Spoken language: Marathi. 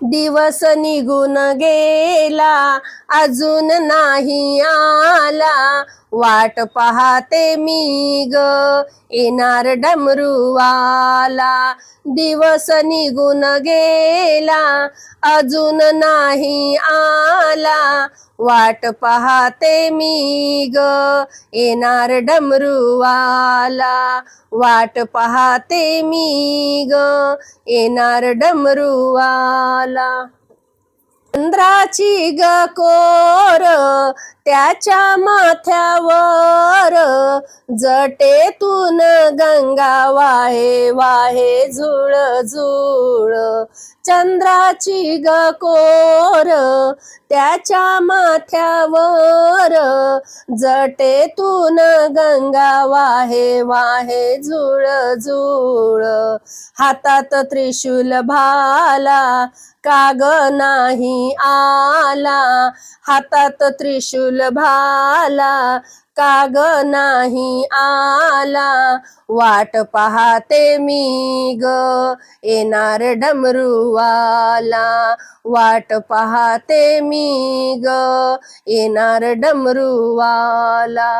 दिवस निघून गेला अजून नाही आला, वाट पाहते मी ग येणार डमरूवाला. दिवस निघून गेला अजून नाही आला, वाट पाहते मी ग येणार डमरूवाला. वाट पाहते मी ग येणार डमरूवाला. चंद्राची ग कोर त्याच्या माथ्यावर, जटेतून गंगा वाहे वाहे झुळ झुळ. चंद्राची ग कोर त्याच्या माथ्यावर, जटेतून गंगा वाहे वाहे झुळ झुळ. हातात त्रिशूल भाला काग नाही आला, हातात त्रिशूल भाला काग नाही आला, वाट पाहते मी ग येणार डमरूवाला. वाट पाहते मी ग येणार डमरूवाला.